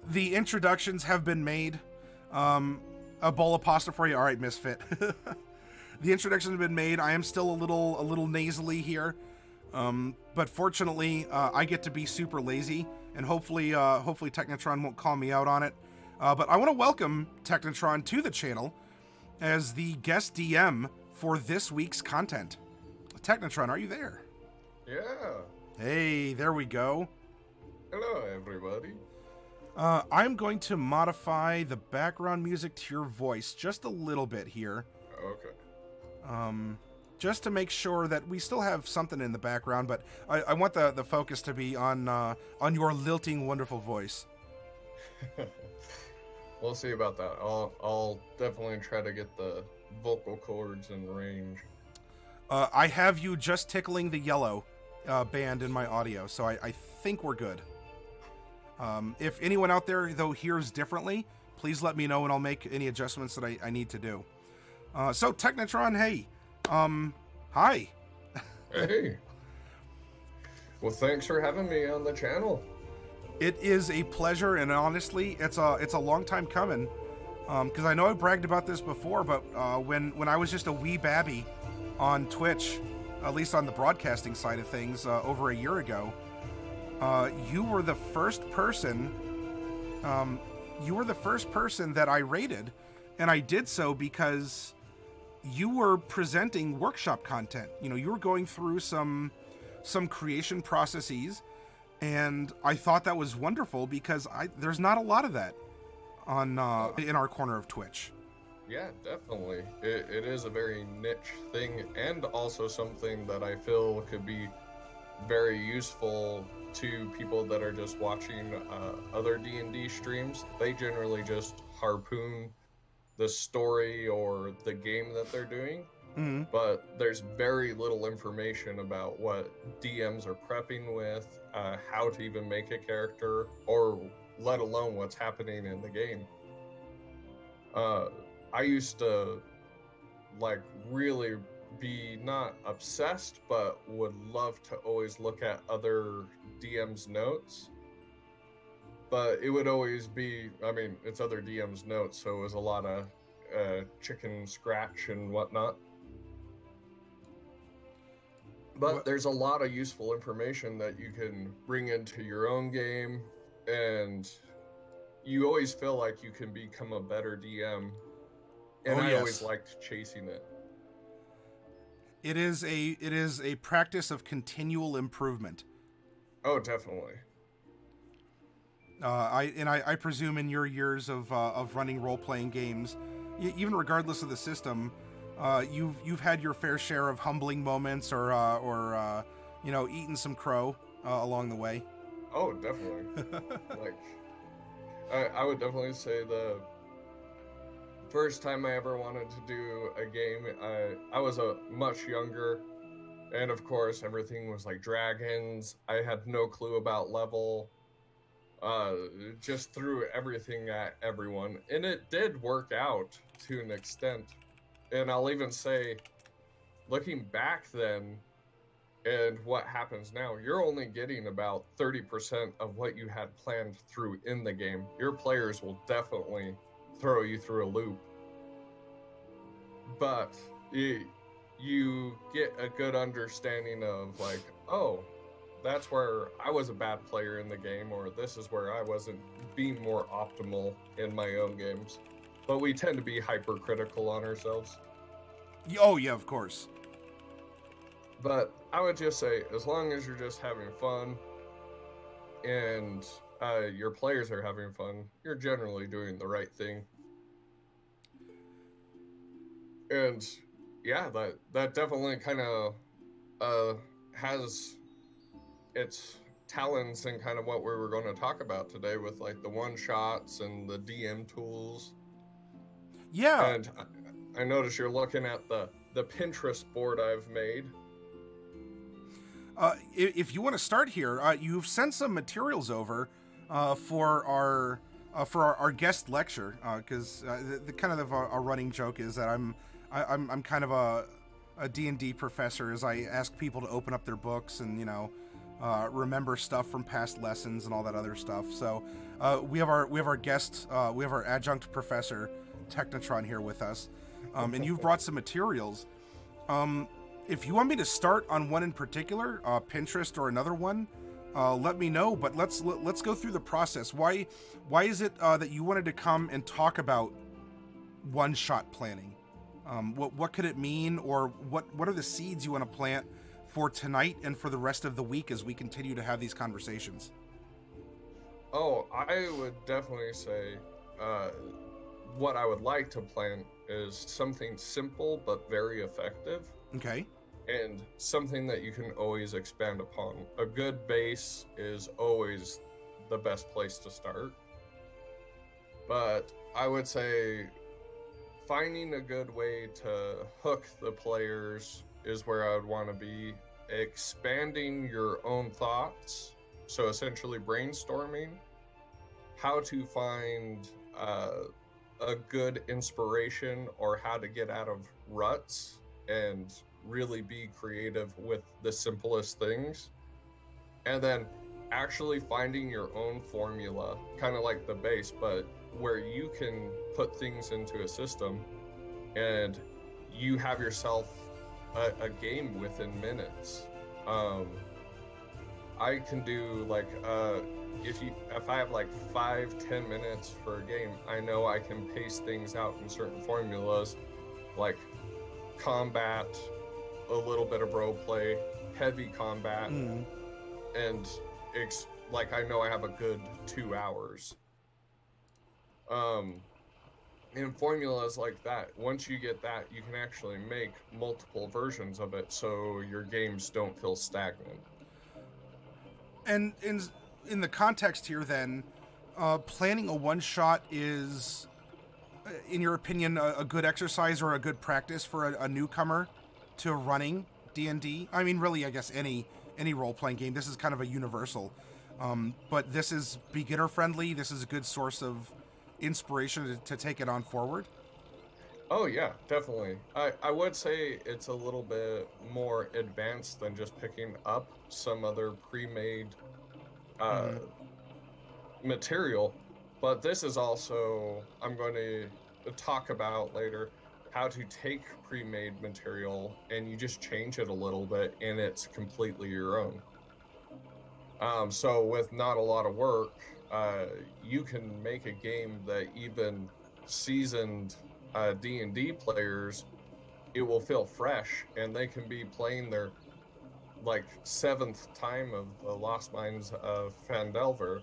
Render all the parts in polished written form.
The introductions have been made. A bowl of pasta for you. All right, Misfit. The introductions have been made. I am still a little nasally here, but fortunately, I get to be super lazy, and hopefully Technatron won't call me out on it. But I want to welcome Technatron to the channel as the guest DM for this week's content. Technatron, are you there? Yeah. Hey, there we go. Hello, everybody. I'm going to modify the background music to your voice just a little bit here. Okay. Just to make sure that we still have something in the background, but I want the focus to be on your lilting, wonderful voice. We'll see about that. I'll definitely try to get the vocal cords in range. I have you just tickling the yellow band in my audio, so I think we're good. If anyone out there, though, hears differently, please let me know and I'll make any adjustments that I need to do. So, Technatron, hey. Hi. Hey. Well, thanks for having me on the channel. It is a pleasure, and honestly, it's a long time coming. Because I know I bragged about this before, but when I was just a wee babby on Twitch, at least on the broadcasting side of things, over a year ago, you were the first person. You were the first person that I rated, and I did so because you were presenting workshop content. You know, you were going through some creation processes, and I thought that was wonderful because there's not a lot of that on in our corner of Twitch. Yeah, definitely. It is a very niche thing, and also something that I feel could be very useful to people that are just watching other D&D streams. They generally just harpoon the story or the game that they're doing, but there's very little information about what DMs are prepping with, how to even make a character, or let alone what's happening in the game. I used to really be not obsessed, but would love to always look at other DM's notes. But it would always be, it's other DM's notes, so it was a lot of chicken scratch and whatnot. But there's a lot of useful information that you can bring into your own game, and you always feel like you can become a better DM. And I always liked chasing it. It is a practice of continual improvement. Oh, definitely. I presume in your years of running role-playing games, even regardless of the system, you've had your fair share of humbling moments or eating some crow along the way. Oh, definitely. I would definitely say the first time I ever wanted to do a game, I was much younger, and of course everything was like dragons. I had no clue about level. Just threw everything at everyone, and it did work out to an extent. And I'll even say, looking back then and what happens now, you're only getting about 30% of what you had planned through in the game. Your players will definitely throw you through a loop, but you get a good understanding of like, oh, that's where I was a bad player in the game, or this is where I wasn't being more optimal in my own games. But we tend to be hypercritical on ourselves. Oh yeah, of course. But I would just say, as long as you're just having fun and your players are having fun, you're generally doing the right thing. And yeah, that definitely kind of has its talents and kind of what we were going to talk about today with like the one-shots and the DM tools. Yeah. And I notice you're looking at the Pinterest board I've made. If you want to start here, you've sent some materials over for our guest lecture, because the kind of a running joke is that I'm kind of a D&D professor, as I ask people to open up their books and remember stuff from past lessons and all that other stuff. So we have our guest, we have our adjunct professor Technatron here with us, and you've brought some materials. If you want me to start on one in particular, Pinterest or another one, let me know. But let's go through the process. Why is it that you wanted to come and talk about one-shot planning? What could it mean, or what are the seeds you want to plant for tonight and for the rest of the week as we continue to have these conversations? Oh, I would definitely say what I would like to plant is something simple but very effective. Okay. And something that you can always expand upon. A good base is always the best place to start. But I would say finding a good way to hook the players is where I would want to be. Expanding your own thoughts, so essentially brainstorming how to find a good inspiration or how to get out of ruts and really be creative with the simplest things, and then actually finding your own formula, kind of like the base, but where you can put things into a system and you have yourself a game within minutes. I can do like if I have like 5-10 minutes for a game, I know I can pace things out in certain formulas, like combat, a little bit of role play, heavy combat, and like I know I have a good 2 hours. And formulas like that, once you get that, you can actually make multiple versions of it, so your games don't feel stagnant. And in the context here, then, planning a one-shot is, in your opinion, a good exercise or a good practice for a newcomer to running D&D? I mean, really, I guess any role-playing game. This is kind of a universal. But this is beginner-friendly. This is a good source of inspiration to take it on forward. Oh yeah, definitely. I would say it's a little bit more advanced than just picking up some other pre-made material, but this is also, I'm going to talk about later, how to take pre-made material and you just change it a little bit and it's completely your own. So with not a lot of work, you can make a game that even seasoned D&D players, it will feel fresh, and they can be playing their like 7th time of the Lost Mines of Phandelver,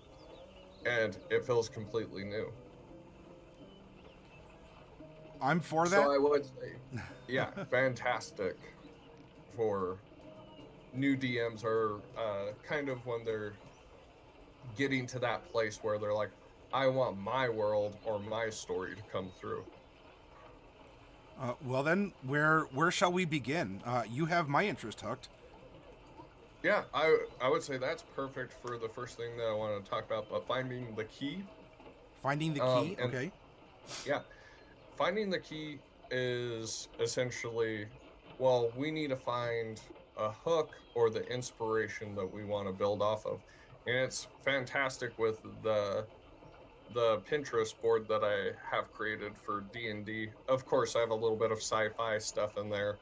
and it feels completely new. I'm for that. So I would say, yeah, fantastic for new DMs, or kind of when they're getting to that place where they're like, I want my world or my story to come through. Well then, where shall we begin? You have my interest hooked. Yeah, I would say that's perfect for the first thing that I want to talk about, but finding the key. Finding the key, okay. Yeah, finding the key is essentially, well, we need to find a hook or the inspiration that we want to build off of. And it's fantastic with the Pinterest board that I have created for D&D. Of course, I have a little bit of sci-fi stuff in there.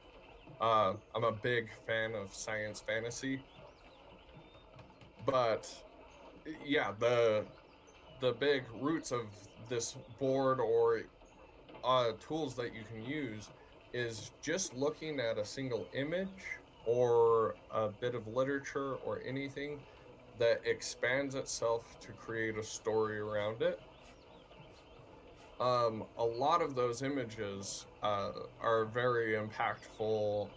I'm a big fan of science fantasy. But yeah, the big roots of this board or tools that you can use is just looking at a single image or a bit of literature or anything that expands itself to create a story around it. A lot of those images are very impactful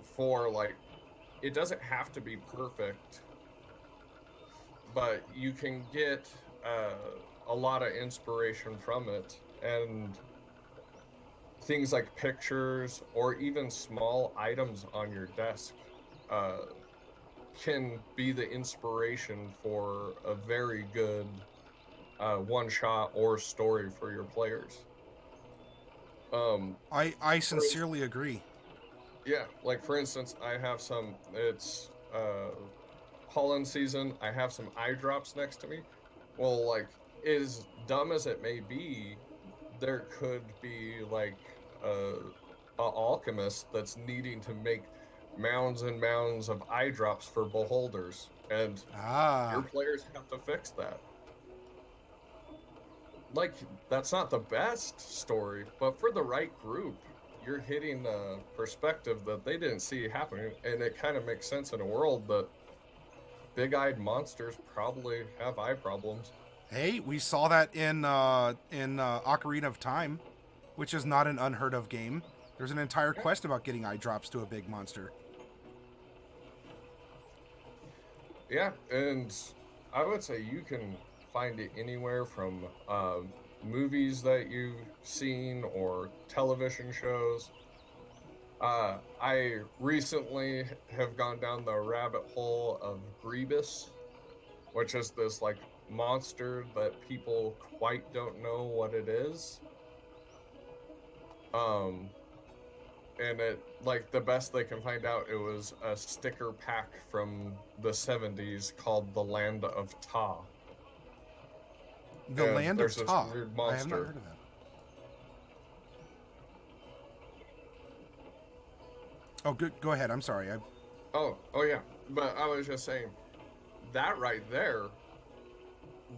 for, like, it doesn't have to be perfect, but you can get a lot of inspiration from it, and things like pictures or even small items on your desk can be the inspiration for a very good one-shot or story for your players. I sincerely agree. Yeah, like for instance, I have some, it's pollen season, I have some eye drops next to me. Well, like, as dumb as it may be, there could be like a alchemist that's needing to make mounds and mounds of eye drops for beholders, and your Ah. players have to fix that. Like, that's not the best story, but for the right group, you're hitting a perspective that they didn't see happening, and it kind of makes sense in a world that big-eyed monsters probably have eye problems. Hey, we saw that in Ocarina of Time, which is not an unheard of game. There's an entire Yeah, quest about getting eye drops to a big monster. yeah, and I would say you can find it anywhere from movies that you've seen or television shows. I recently have gone down the rabbit hole of Grievous, which is this like monster that people quite don't know what it is. Um, and it like the best they can find out, it was a sticker pack from the 70s called The Land of Ta. The And Land of there's this Ta. weird I have not monster. heard of that. Oh, good. Go ahead. I'm sorry. Oh yeah. But I was just saying that right there,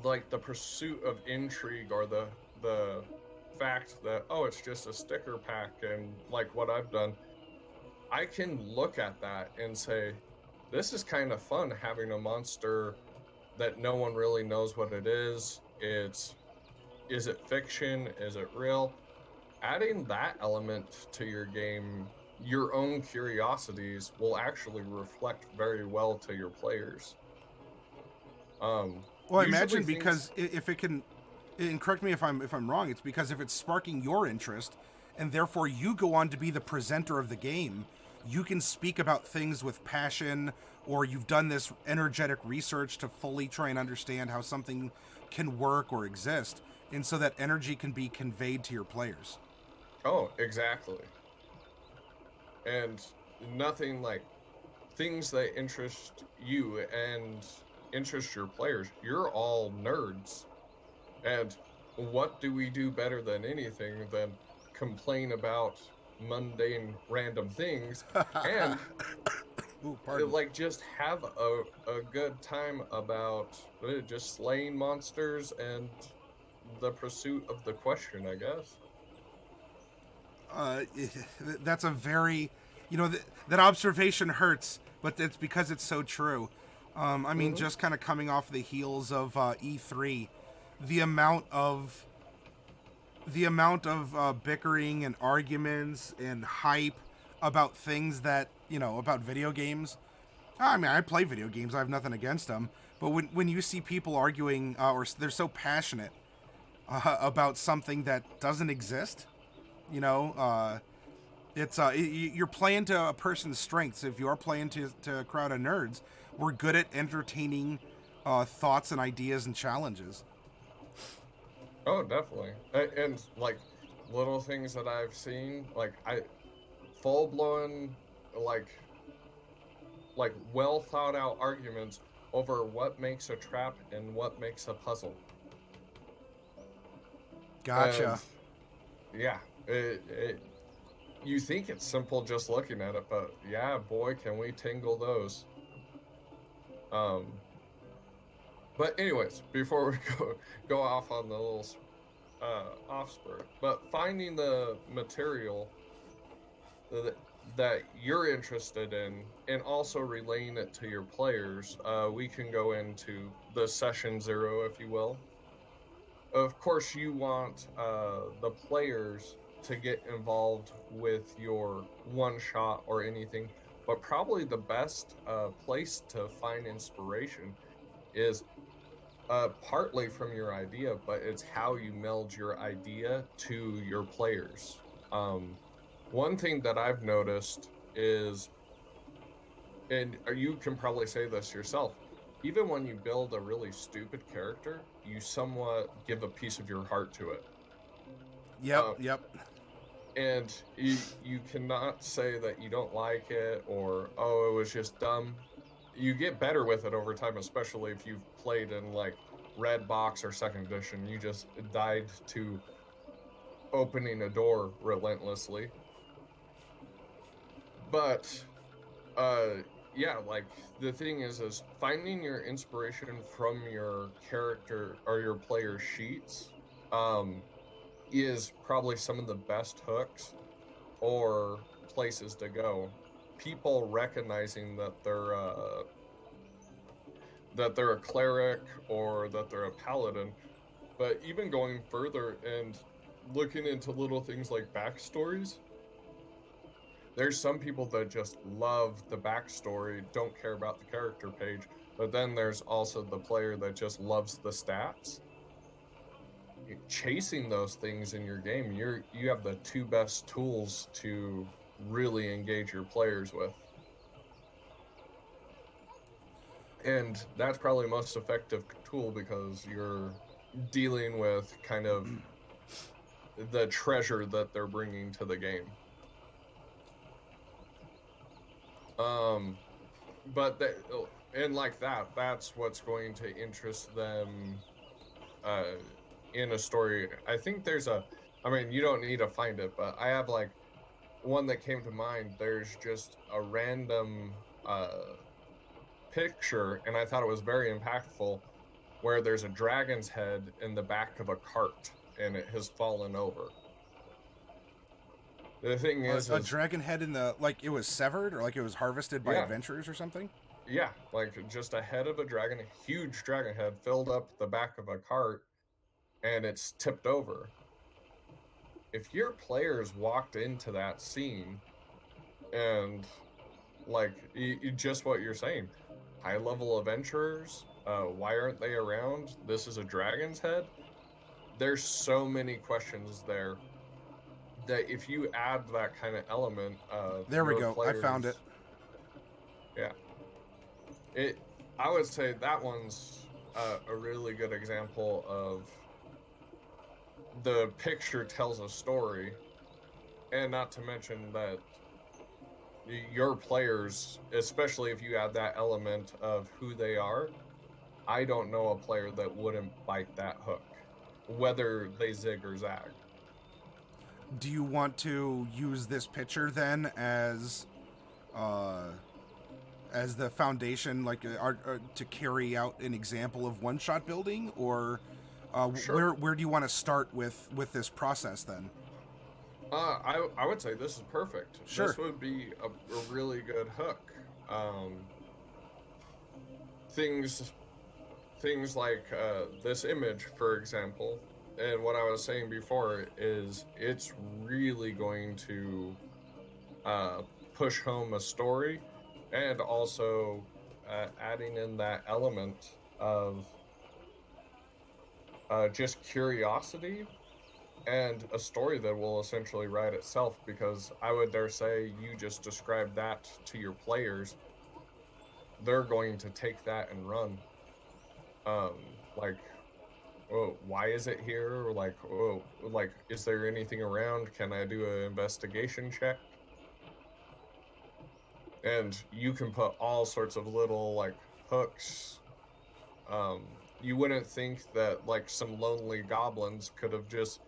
like the pursuit of intrigue or the fact that oh it's just a sticker pack, and like what I've done, I can look at that and say this is kind of fun having a monster that no one really knows what it is. Is it fiction, is it real? Adding that element to your game, your own curiosities will actually reflect very well to your players. Well, I Usually imagine things. because if it can, and correct me if I'm wrong. It's because if it's sparking your interest, and therefore you go on to be the presenter of the game, you can speak about things with passion, or you've done this energetic research to fully try and understand how something can work or exist, and so that energy can be conveyed to your players. Oh, exactly. And nothing like things that interest you and interest your players. You're all nerds. And what do we do better than anything than complain about mundane random things and Ooh, pardon. like just have a good time about just slaying monsters and the pursuit of the question, I guess. uh, that's a very, that observation hurts, but it's because it's so true. I mean, Mm-hmm. just kind of coming off the heels of E3, the amount of bickering and arguments and hype about things that about video games. I mean, I play video games. I have nothing against them. But when you see people arguing or they're so passionate about something that doesn't exist, you know, it's you're playing to a person's strengths. If you are playing to a crowd of nerds, we're good at entertaining thoughts and ideas and challenges. Oh, definitely. And like little things that I've seen, like I full blown like well thought out arguments over what makes a trap and what makes a puzzle. And Gotcha. yeah, you think it's simple just looking at it, but yeah, boy, can we tingle those. Um, but anyways, before we go off on the little off spur, but finding the material that that you're interested in and also relaying it to your players, we can go into the session zero, if you will. Of course, you want the players to get involved with your one shot or anything, but probably the best place to find inspiration is partly from your idea, but it's how you meld your idea to your players. One thing that I've noticed is, and you can probably say this yourself, even when you build a really stupid character, you somewhat give a piece of your heart to it. Yep. Uh, Yep. and you cannot say that you don't like it or, oh, it was just dumb. you get better with it over time, especially if you've played in like red box or second edition. You just died to opening a door relentlessly. But yeah, like the thing is finding your inspiration from your character or your player sheets um is probably some of the best hooks or places to go. People recognizing that they're a cleric or that they're a paladin, but even going further and looking into little things like backstories. There's some people that just love the backstory, don't care about the character page, but then there's also the player that just loves the stats. Chasing those things in your game, you have the two best tools to really engage your players with. And that's probably the most effective tool because you're dealing with kind of the treasure that they're bringing to the game. But and like that's what's going to interest them in a story. I think there's I mean, you don't need to find it, but I have like one that came to mind. There's just a random picture, and I thought it was very impactful, where there's a dragon's head in the back of a cart, and it has fallen over. The thing is a dragon head in the, like it was severed or like it was harvested by adventurers or something? Yeah, like just a head of a dragon, a huge dragon head filled up the back of a cart, and it's tipped over. If your players walked into that scene and like just what you're saying, high level adventurers, why aren't they around? This is a dragon's head. There's so many questions there that if you add that kind of element, there we go. Players, I found it. Yeah, I would say that one's a really good example of the picture tells a story, and not to mention that your players, especially if you add that element of who they are, I don't know a player that wouldn't bite that hook, whether they zig or zag. Do you want to use this picture then as the foundation, like to carry out an example of one-shot building, or Sure. where do you want to start with this process then? I would say this is perfect. Sure. This would be a really good hook. Things like this image, for example, and what I was saying before is it's really going to push home a story, and also adding in that element of just curiosity and a story that will essentially write itself, because I would dare say you just describe that to your players, they're going to take that and run. Like, oh, why is it here? Or like, oh, like, is there anything around? Can I do an investigation check? And you can put all sorts of little like hooks. You wouldn't think that like some lonely goblins could have just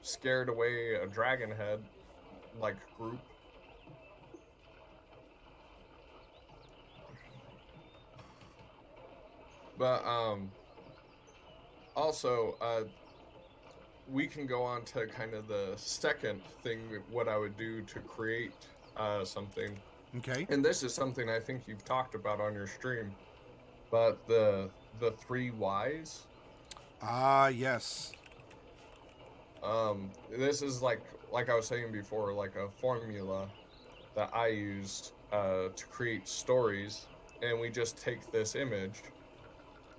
scared away a dragon head like group. But also we can go on to kind of the second thing, what I would do to create something. Okay. And this is something I think you've talked about on your stream, but the 3 whys. Yes. This is like I was saying before, like a formula that I used to create stories, and we just take this image,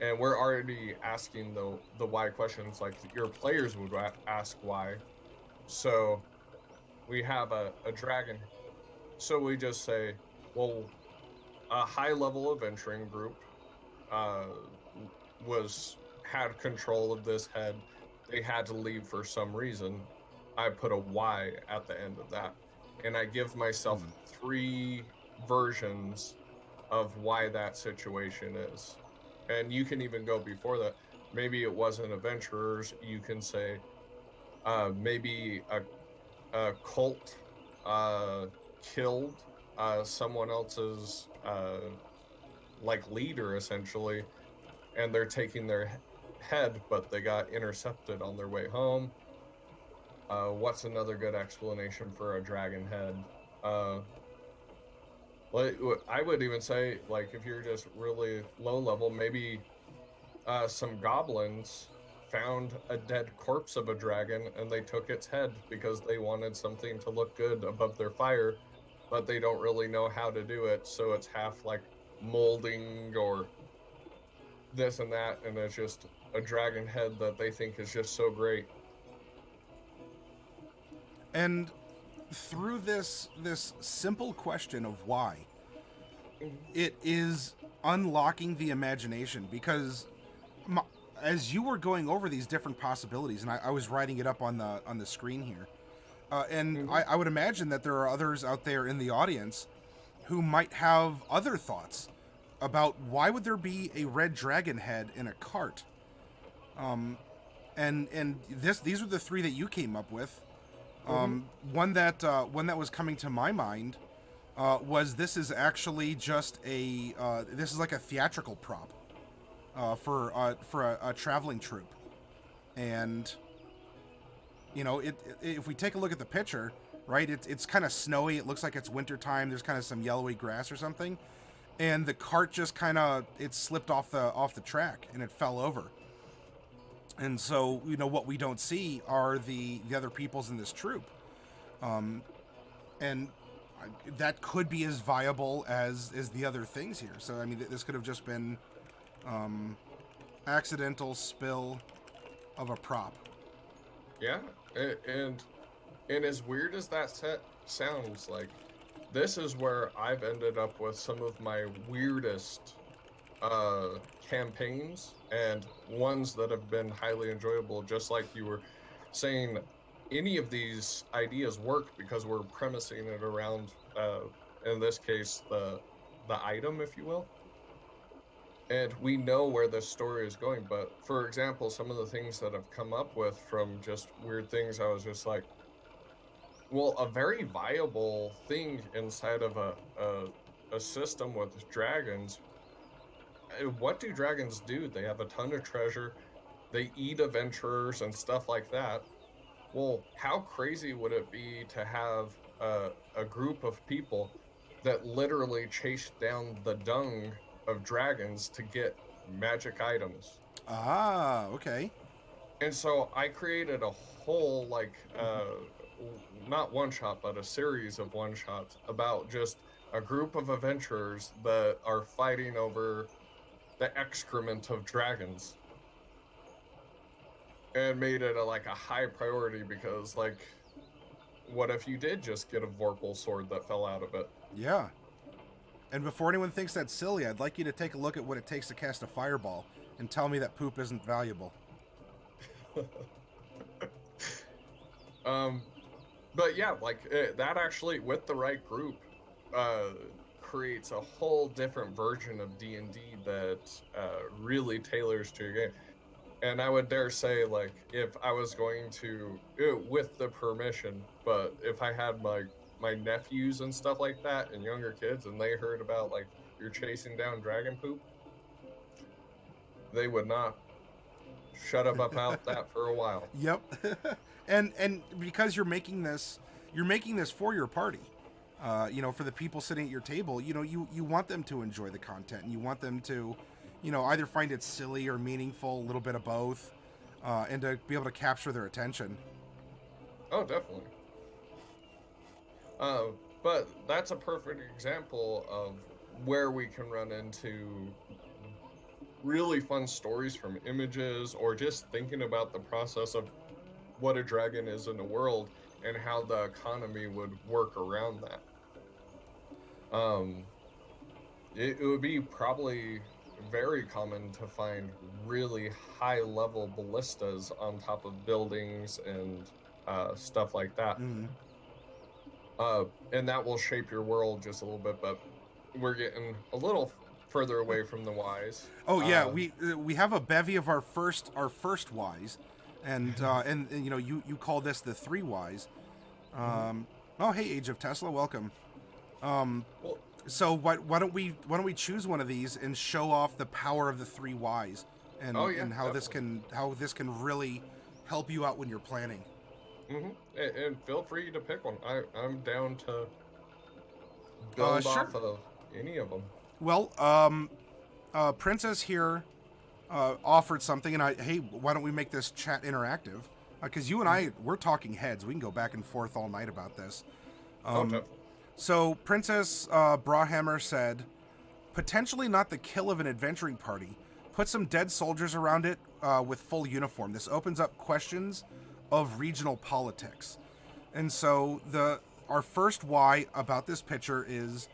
and we're already asking the why questions, like your players would ask why. So we have a dragon. So we just say, well, a high-level adventuring group had control of this head. They had to leave for some reason. I put a Y at the end of that, and I give myself 3 versions of why that situation is. And you can even go before that. Maybe it wasn't adventurers. You can say maybe a cult killed someone else's like leader essentially, and they're taking their head, but they got intercepted on their way home. What's another good explanation for a dragon head? Like I would even say, like if you're just really low level, maybe some goblins found a dead corpse of a dragon and they took its head because they wanted something to look good above their fire, but they don't really know how to do it, so it's half like molding or this and that, and it's just a dragon head that they think is just so great. And through this simple question of why, it is unlocking the imagination, because as you were going over these different possibilities, and I was writing it up on the screen here, and I would imagine that there are others out there in the audience who might have other thoughts about why would there be a red dragon head in a cart. And these are the three that you came up with. One that was coming to my mind was this is actually just this is like a theatrical prop for a traveling troupe, and you know if we take a look at the picture, right, it's kind of snowy. It looks like it's wintertime. There's kind of some yellowy grass or something, and the cart just kind of it slipped off the track and it fell over. And so, you know, what we don't see are the other peoples in this troupe. And that could be as viable as the other things here. So, I mean, this could have just been accidental spill of a prop. Yeah, and as weird as that set sounds, like, this is where I've ended up with some of my weirdest campaigns, and ones that have been highly enjoyable. Just like you were saying, any of these ideas work because we're premising it around in this case the item, if you will, and we know where the story is going. But for example, some of the things that I've come up with from just weird things, I was just like, well, a very viable thing inside of a system with dragons. What do dragons do? They have a ton of treasure. They eat adventurers and stuff like that. Well, how crazy would it be to have a group of people that literally chase down the dung of dragons to get magic items? Ah, okay. And so I created a whole, like, not one shot, but a series of one shots about just a group of adventurers that are fighting over the excrement of dragons, and made it like a high priority because, like, what if you did just get a Vorpal sword that fell out of it? Yeah. And before anyone thinks that's silly, I'd like you to take a look at what it takes to cast a fireball and tell me that poop isn't valuable. But yeah, like that actually, with the right group, creates a whole different version of D&D that really tailors to your game. And I would dare say, like, if I was going to, with the permission, but if I had my nephews and stuff like that and younger kids, and they heard about, like, you're chasing down dragon poop, they would not shut up about that for a while. Yep. and because you're making this for your party. You know, for the people sitting at your table, you know, you want them to enjoy the content, and you want them to, you know, either find it silly or meaningful, a little bit of both, and to be able to capture their attention. Oh, definitely. But that's a perfect example of where we can run into really fun stories from images, or just thinking about the process of what a dragon is in the world and how the economy would work around that. It would be probably very common to find really high level ballistas on top of buildings and stuff like that. And that will shape your world just a little bit. But we're getting a little further away from the Ys. Oh yeah, we have a bevy of our first Ys, and you know you call this the 3 Ys. Oh hey, Age of Tesla, welcome. Well, So why don't we choose one of these and show off the power of the 3 Ys oh yeah, and how definitely. this can really help you out when you're planning. And feel free to pick one. I'm down to build Sure. off of any of them. Well, Princess here offered something, and hey, why don't we make this chat interactive? Because you and I, we're talking heads. We can go back and forth all night about this. Oh, definitely. So Princess Brawhammer said, potentially not the kill of an adventuring party. Put some dead soldiers around it with full uniform. This opens up questions of regional politics. And so our first why about this picture is,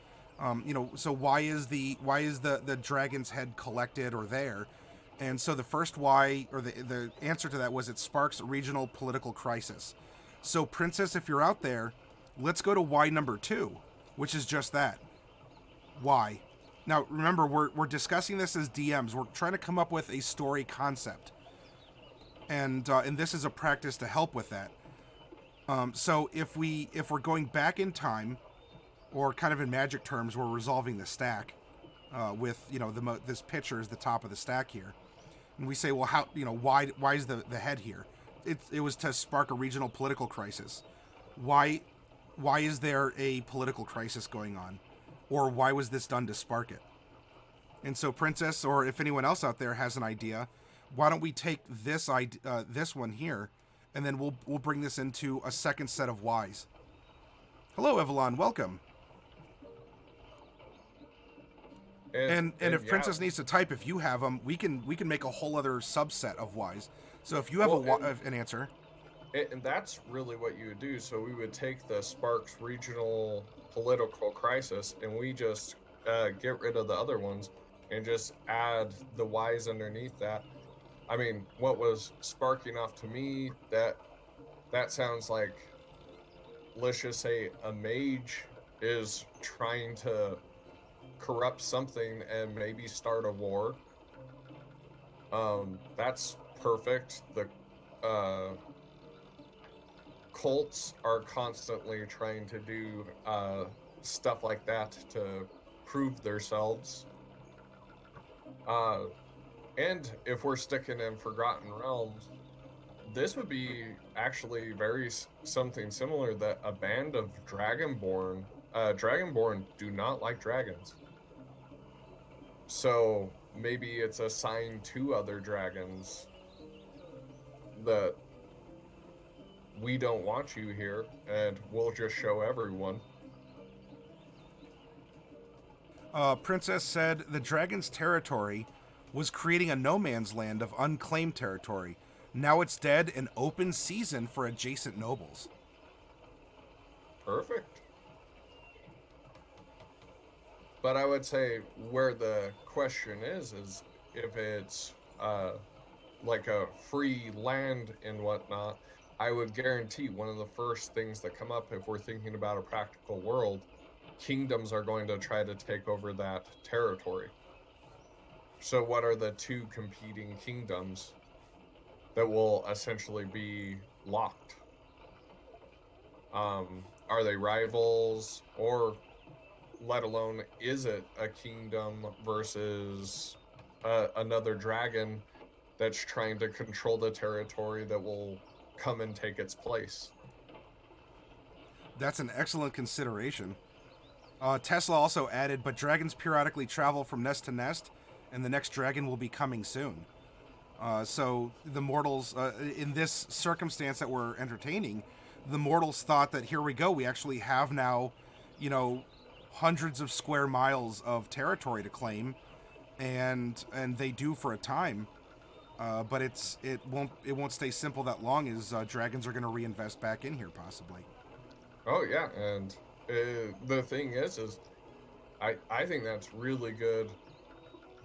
so why is the dragon's head collected or there? And so the first why, or the answer to that was it sparks regional political crisis. So Princess, if you're out there, let's go to why number 2, which is just that. Why? Now remember, we're discussing this as DMs. We're trying to come up with a story concept, and this is a practice to help with that. So if we're going back in time, or kind of in magic terms, we're resolving the stack with this picture is the top of the stack here, and we say, well, how why is the head here? It was to spark a regional political crisis. Why is there a political crisis going on, or why was this done to spark it? And so, Princess, or if anyone else out there has an idea, why don't we take this one here, and then we'll bring this into a second set of whys. Hello, Evelyn. Welcome. And if yeah, Princess needs to type, if you have them, we can make a whole other subset of whys. So if you have an answer, and that's really what you would do. So we would take the Sparks regional political crisis, and we just get rid of the other ones, and just add the Ys underneath that. I mean, what was sparking off to me, that sounds like, let's just say a mage is trying to corrupt something and maybe start a war. That's perfect. The cults are constantly trying to do stuff like that to prove themselves. And if we're sticking in Forgotten Realms, this would be actually very something similar, that a band of Dragonborn do not like dragons. So maybe it's assigned to other dragons that we don't want you here, and we'll just show everyone. Princess said the dragon's territory was creating a no man's land of unclaimed territory. Now it's dead, an open season for adjacent nobles. Perfect. But I would say where the question is if it's like a free land and whatnot, I would guarantee one of the first things that come up if we're thinking about a practical world, kingdoms are going to try to take over that territory. So what are the 2 competing kingdoms that will essentially be locked? Are they rivals, or let alone is it a kingdom versus another dragon that's trying to control the territory that will come and take its place? That's an excellent consideration. Tesla also added, but dragons periodically travel from nest to nest, and the next dragon will be coming soon. So the mortals, in this circumstance that we're entertaining, the mortals thought that here we go, we actually have now, hundreds of square miles of territory to claim, and they do for a time. But it won't stay simple that long, as dragons are going to reinvest back in here possibly. Oh yeah, and the thing is I think that's really good,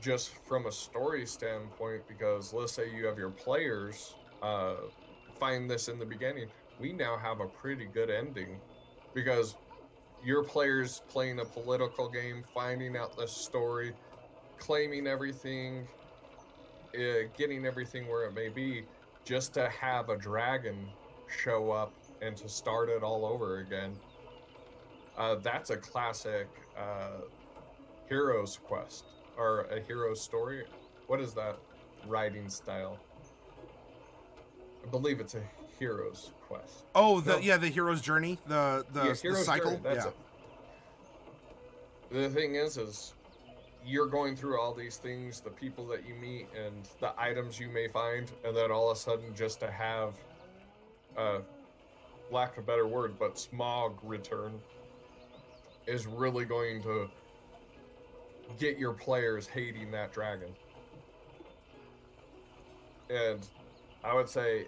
just from a story standpoint, because let's say you have your players find this in the beginning, we now have a pretty good ending, because your players playing a political game, finding out the story, claiming everything, getting everything where it may be, just to have a dragon show up and to start it all over again. That's a classic hero's quest or a hero's story. What is that writing style? I believe it's a hero's quest. Oh, No. the hero's journey, the Hero's cycle. Journey, that's yeah. it. The thing is you're going through all these things, the people that you meet, and the items you may find, and then all of a sudden, just to have, lack of a better word, but smog return is really going to get your players hating that dragon. And I would say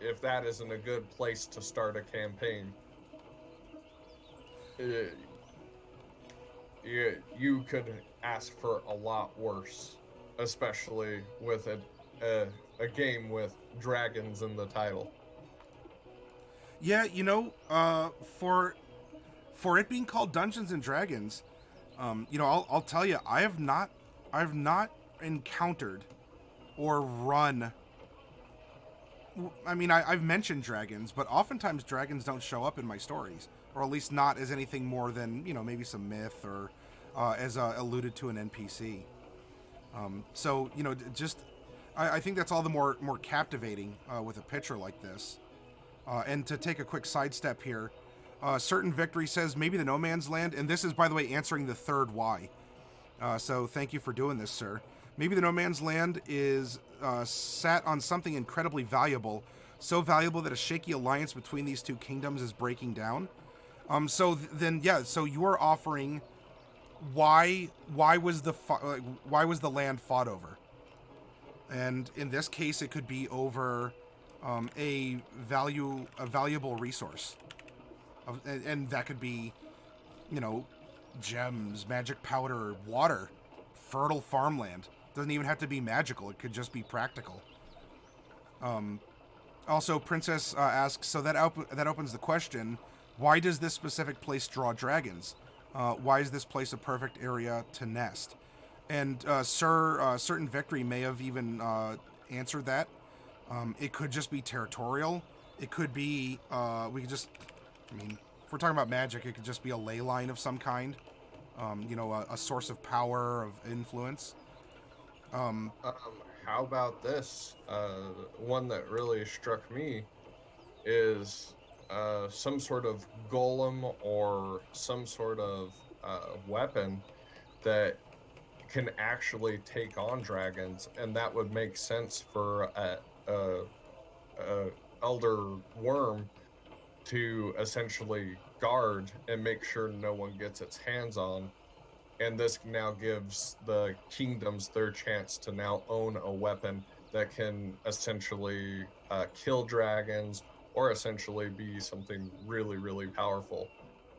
if that isn't a good place to start a campaign, you could ask for a lot worse, especially with a game with dragons in the title. Yeah, for it being called Dungeons and Dragons, I'll tell you, I've not encountered or run. I mean, I've mentioned dragons, but oftentimes dragons don't show up in my stories, or at least not as anything more than maybe some myth or as alluded to an NPC. So I think that's all the more captivating with a picture like this. And to take a quick sidestep here, Certain Victory says maybe the No Man's Land, and this is, by the way, answering the third why. So thank you for doing this, sir. Maybe the No Man's Land is sat on something incredibly valuable, so valuable that a shaky alliance between these two kingdoms is breaking down. So you are offering why was the land fought over, and in this case, it could be over a valuable resource, and that could be, gems, magic powder, water, fertile farmland. Doesn't even have to be magical. It could just be practical. Also, Princess asks, so that opens the question: why does this specific place draw dragons? Why is this place a perfect area to nest? And Certain Victory may have even answered that. It could just be territorial. It could be, if we're talking about magic, it could just be a ley line of some kind. A source of power, of influence. How about this? One that really struck me is some sort of golem or some sort of weapon that can actually take on dragons, and that would make sense for a elder worm to essentially guard and make sure no one gets its hands on. And this now gives the kingdoms their chance to now own a weapon that can essentially kill dragons or essentially be something really, really powerful.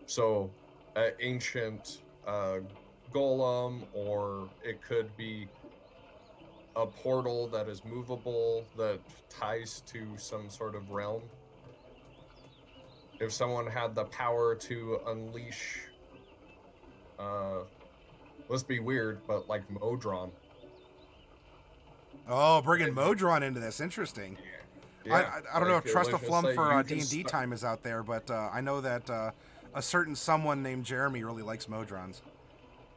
So an ancient golem, or it could be a portal that is movable that ties to some sort of realm. If someone had the power to unleash, let's be weird, but like Modron. Oh, bringing Modron into this, interesting. Yeah. I don't know if Trust a let's just Flum say for you D&D can time is out there, but I know that a certain someone named Jeremy really likes Modrons.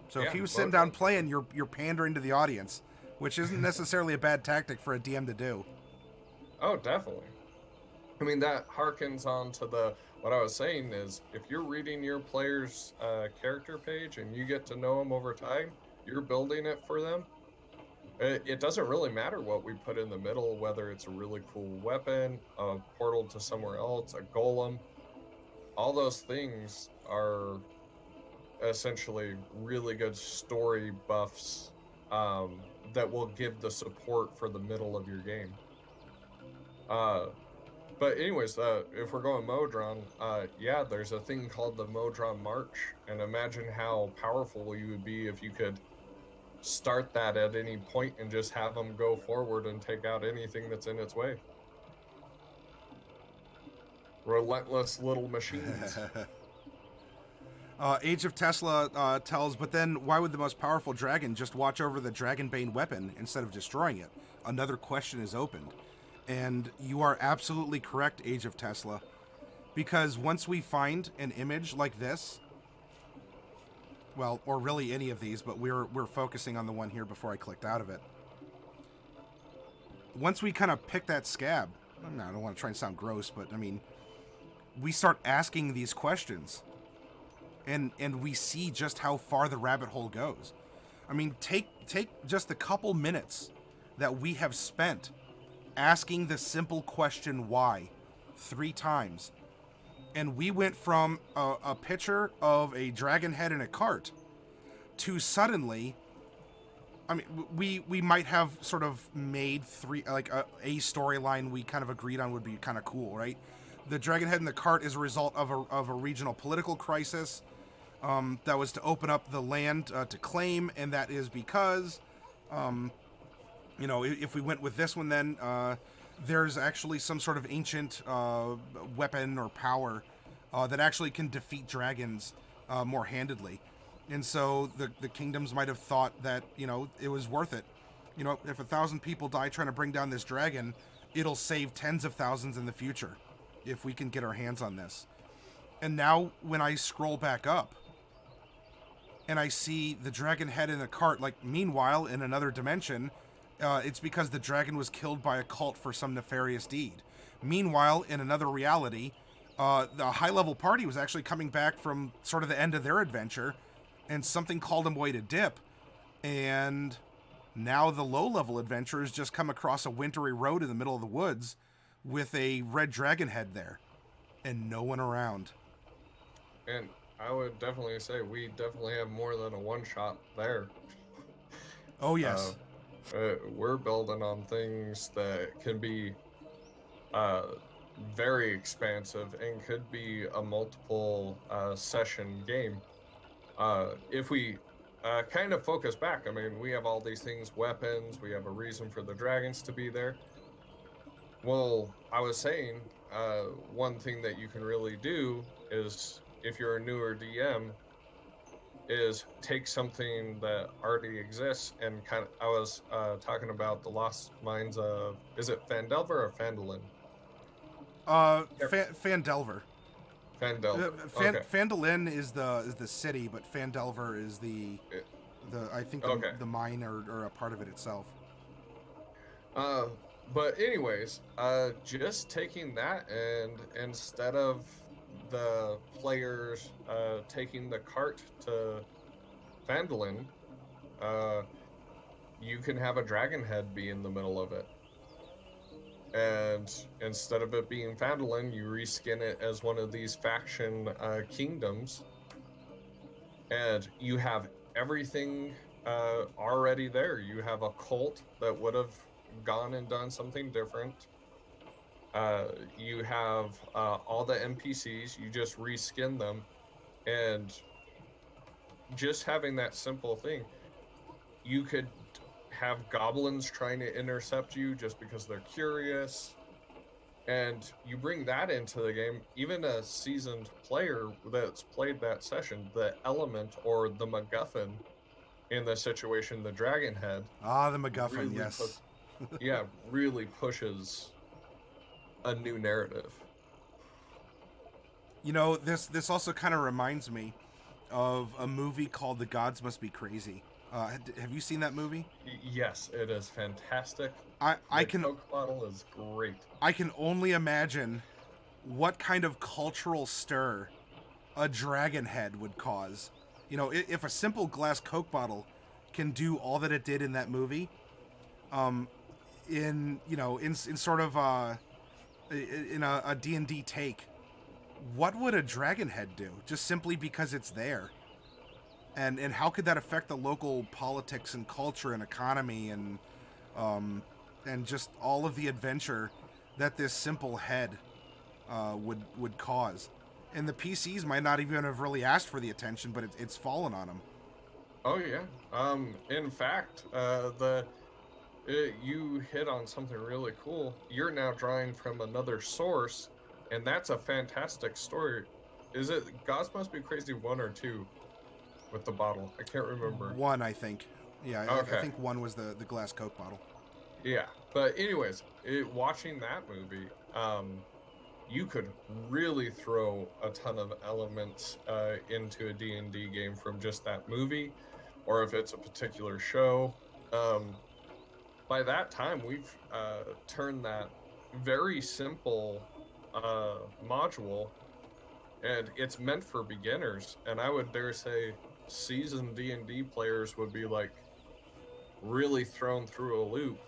So if he was sitting down playing, you're pandering to the audience, which isn't necessarily a bad tactic for a DM to do. Oh, definitely. I mean, that harkens on to what I was saying is, if you're reading your player's character page and you get to know them over time, you're building it for them. It doesn't really matter what we put in the middle, whether it's a really cool weapon, a portal to somewhere else, a golem. All those things are essentially really good story buffs that will give the support for the middle of your game. But anyways, if we're going Modron, there's a thing called the Modron March, and imagine how powerful you would be if you could start that at any point and just have them go forward and take out anything that's in its way. Relentless little machines. Age of Tesla tells, but then why would the most powerful dragon just watch over the Dragonbane weapon instead of destroying it? Another question is opened. And you are absolutely correct, Age of Tesla. Because once we find an image like this, well, or really any of these, but we're focusing on the one here before I clicked out of it. Once we kind of pick that scab, I don't want to try and sound gross, but I mean, we start asking these questions. And we see just how far the rabbit hole goes. I mean, take just the couple minutes that we have spent asking the simple question why 3 times. And we went from a picture of a dragon head in a cart to suddenly, I mean, we might have sort of made 3, like a storyline we kind of agreed on would be kind of cool, right? The dragon head in the cart is a result of a regional political crisis. That was to open up the land to claim, and that is because, if we went with this one, then there's actually some sort of ancient weapon or power that actually can defeat dragons more handedly. And so the kingdoms might have thought that, it was worth it. If 1,000 people die trying to bring down this dragon, it'll save tens of thousands in the future if we can get our hands on this. And now when I scroll back up, and I see the dragon head in a cart, like, meanwhile, in another dimension, it's because the dragon was killed by a cult for some nefarious deed. Meanwhile, in another reality, the high-level party was actually coming back from sort of the end of their adventure, and something called them away to dip, and now the low-level adventurers just come across a wintry road in the middle of the woods with a red dragon head there, and no one around. And I would definitely say we definitely have more than a one-shot there. Oh, yes. We're building on things that can be very expansive and could be a multiple session game. If we kind of focus back, I mean, we have all these things, weapons, we have a reason for the dragons to be there. Well, I was saying, one thing that you can really do is, if you're a newer DM, is take something that already exists and I was talking about the Lost Mines of, is it Phandelver or Phandalin? Phandelver. Phandelver. Okay. Phandalin is the city, but Phandelver is the mine or a part of it itself. But anyways, just taking that, and instead of the players taking the cart to Phandalin, you can have a dragon head be in the middle of it. And instead of it being Phandalin, you reskin it as one of these faction kingdoms. And you have everything already there. You have a cult that would have gone and done something different. You have all the NPCs, you just reskin them, and just having that simple thing, you could have goblins trying to intercept you just because they're curious, and you bring that into the game. Even a seasoned player that's played that session, the element or the MacGuffin in the situation, the dragon head. The MacGuffin, really, yes. Really pushes a new narrative. This also kind of reminds me of a movie called The Gods Must Be Crazy. Have you seen that movie? Yes, it is fantastic. I can. Coke bottle is great. I can only imagine what kind of cultural stir a dragon head would cause. If a simple glass Coke bottle can do all that it did in that movie, in sort of in a D&D take, what would a dragon head do just simply because it's there? And how could that affect the local politics and culture and economy and just all of the adventure that this simple head would cause? And the PCs might not even have really asked for the attention, but it's fallen on them. Oh yeah. In fact, you hit on something really cool. You're now drawing from another source, and that's a fantastic story. Is it Gods Must Be Crazy 1 or 2 with the bottle? I can't remember. One, I think. Yeah, I Okay. think one was the glass Coke bottle. Yeah. But anyways, watching that movie, you could really throw a ton of elements into a D&D game from just that movie, or if it's a particular show. By that time, we've turned that very simple module, and it's meant for beginners. And I would dare say seasoned D&D players would be like really thrown through a loop,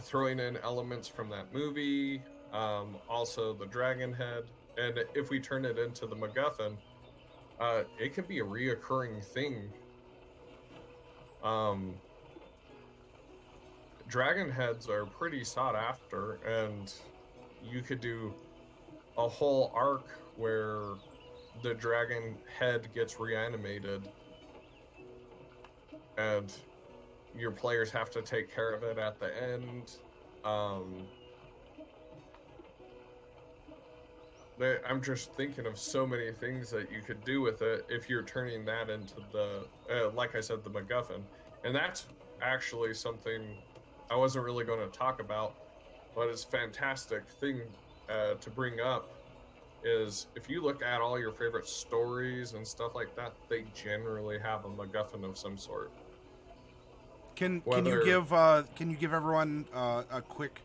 throwing in elements from that movie, also the dragon head. And if we turn it into the MacGuffin, it could be a reoccurring thing. Dragon heads are pretty sought after, and you could do a whole arc where the dragon head gets reanimated and your players have to take care of it at the end. I'm just thinking of so many things that you could do with it if you're turning that into the, like I said, the MacGuffin. And that's actually something I wasn't really going to talk about, but it's a fantastic thing to bring up, is if you look at all your favorite stories and stuff like that, they generally have a MacGuffin of some sort. Can you give everyone a quick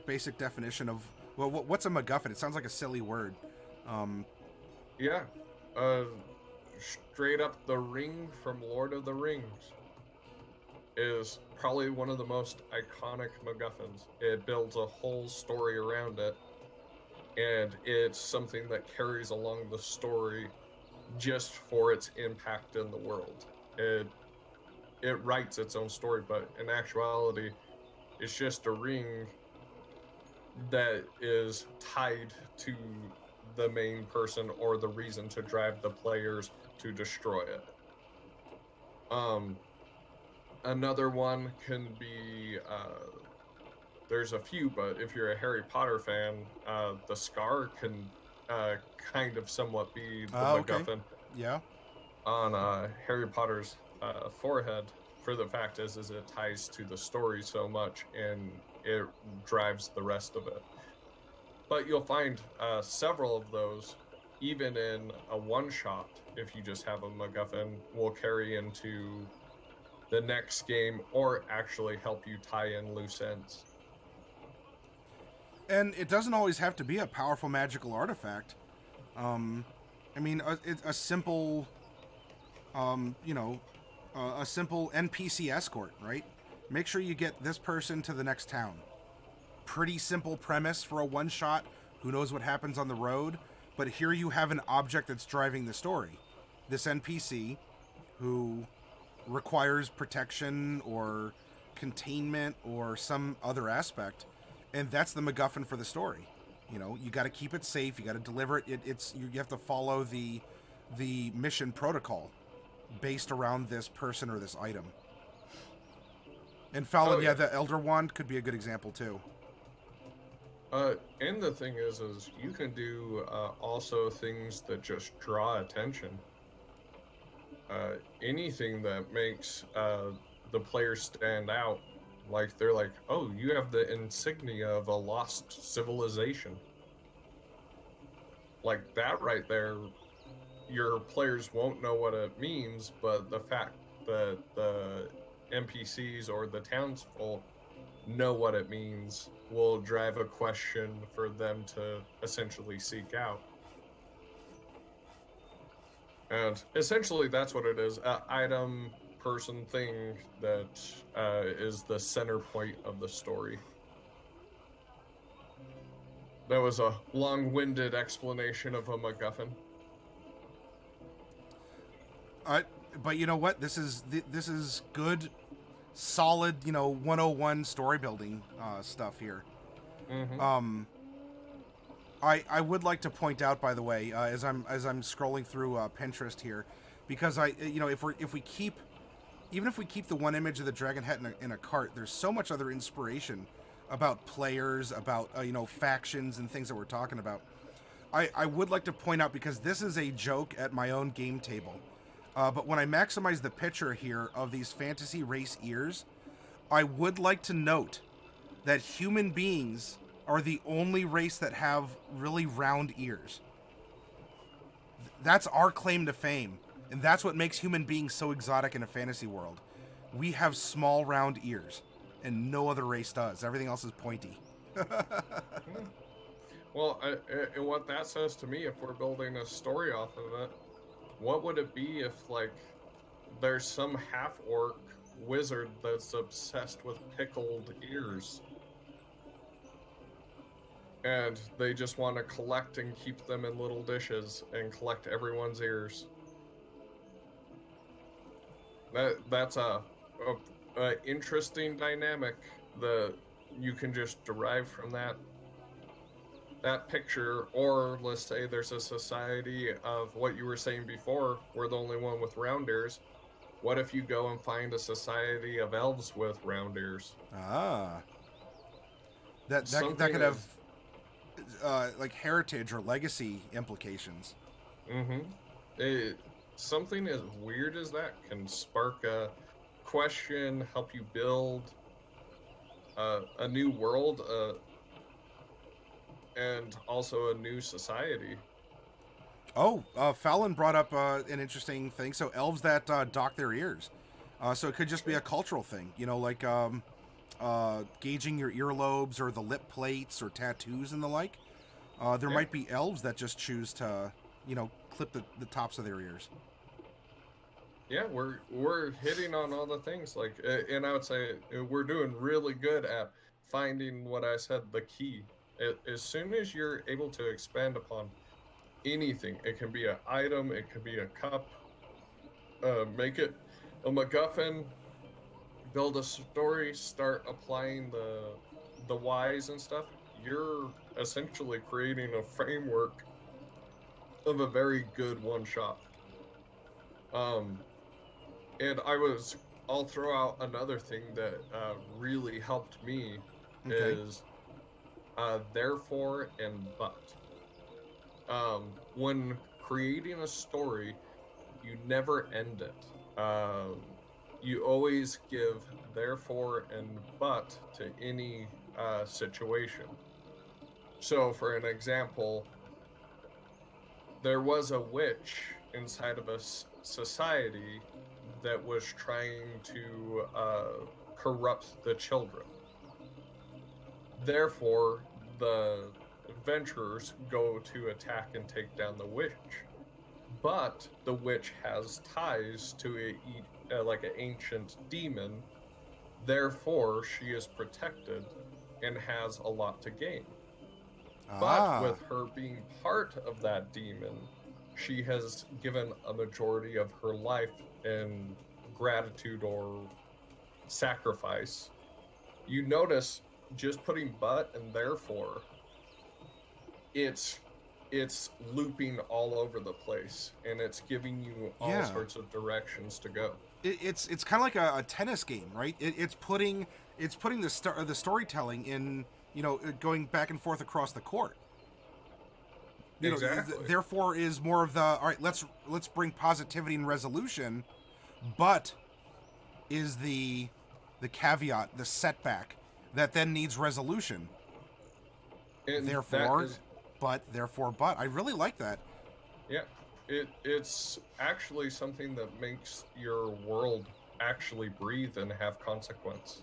basic definition of what's a MacGuffin? It sounds like a silly word. Yeah, straight up, the ring from Lord of the Rings is probably one of the most iconic MacGuffins. It builds a whole story around it, and it's something that carries along the story just for its impact in the world. It writes its own story, but in actuality, it's just a ring that is tied to the main person or the reason to drive the players to destroy it. Another one can be, there's a few, but if you're a Harry Potter fan, the scar can kind of somewhat be the MacGuffin. Yeah. On Harry Potter's forehead, for the fact is it ties to the story so much, and it drives the rest of it. But you'll find several of those, even in a one-shot, if you just have a MacGuffin, will carry into the next game or actually help you tie in loose ends. And it doesn't always have to be a powerful magical artifact. I mean, a simple, a simple NPC escort, right? Make sure you get this person to the next town. Pretty simple premise for a one-shot. Who knows what happens on the road? But here you have an object that's driving the story. This NPC who requires protection or containment or some other aspect, and that's the MacGuffin for the story. You know, you got to keep it safe. You got to deliver it. You have to follow the mission protocol based around this person or this item. And Fallon, the Elder Wand could be a good example too. And the thing is you can do also things that just draw attention. Anything that makes the players stand out, like they're like, oh, you have the insignia of a lost civilization. Like that right there, your players won't know what it means, but the fact that the NPCs or the townsfolk know what it means will drive a question for them to essentially seek out. And essentially that's what it is, an item, person, thing that is the center point of the story. That was a long-winded explanation of a MacGuffin. But you know what? This is good, solid, 101 story building stuff here. Mm-hmm. I would like to point out, by the way, as I'm scrolling through Pinterest here, because if we keep the one image of the dragon head in a cart, there's so much other inspiration about players, about factions and things that we're talking about. I would like to point out, because this is a joke at my own game table, but when I maximize the picture here of these fantasy race ears, I would like to note that human beings are the only race that have really round ears. That's our claim to fame, and that's what makes human beings so exotic in a fantasy world. We have small, round ears, and no other race does. Everything else is pointy. Well, and what that says to me, if we're building a story off of it, what would it be if, like, there's some half-orc wizard that's obsessed with pickled ears? And they just want to collect and keep them in little dishes and collect everyone's ears. That's a interesting dynamic that you can just derive from that picture. Or let's say there's a society of what you were saying before, we're the only one with round ears. What if you go and find a society of elves with round ears? Ah. That could have like heritage or legacy implications. Mm-hmm. Something as weird as that can spark a question, help you build a new world, and also a new society. Oh, Fallon brought up an interesting thing. So elves that dock their ears. So it could just be a cultural thing, like gauging your earlobes or the lip plates or tattoos and the like. There might be elves that just choose to, clip the tops of their ears. Yeah, we're hitting on all the things, like, and I would say we're doing really good at finding what I said, the key. As soon as you're able to expand upon anything, it can be an item, it could be a cup, make it a MacGuffin, build a story, start applying the whys and stuff. You're essentially creating a framework of a very good one-shot. And I'll throw out another thing that really helped me is therefore and but. When creating a story, you never end it. You always give therefore and but to any situation. So, for an example, there was a witch inside of a society that was trying to corrupt the children. Therefore, the adventurers go to attack and take down the witch. But the witch has ties to like an ancient demon. Therefore, she is protected and has a lot to gain. But with her being part of that demon, she has given a majority of her life in gratitude or sacrifice. You notice just putting but and therefore, it's looping all over the place, and it's giving you all sorts of directions to go. It's kind of like a tennis game, right? It's putting the storytelling in, going back and forth across the court. Exactly. Therefore is more of the, all right, let's bring positivity and resolution, but is the caveat, the setback that then needs resolution. And therefore, but. I really like that. Yeah, it's actually something that makes your world actually breathe and have consequence.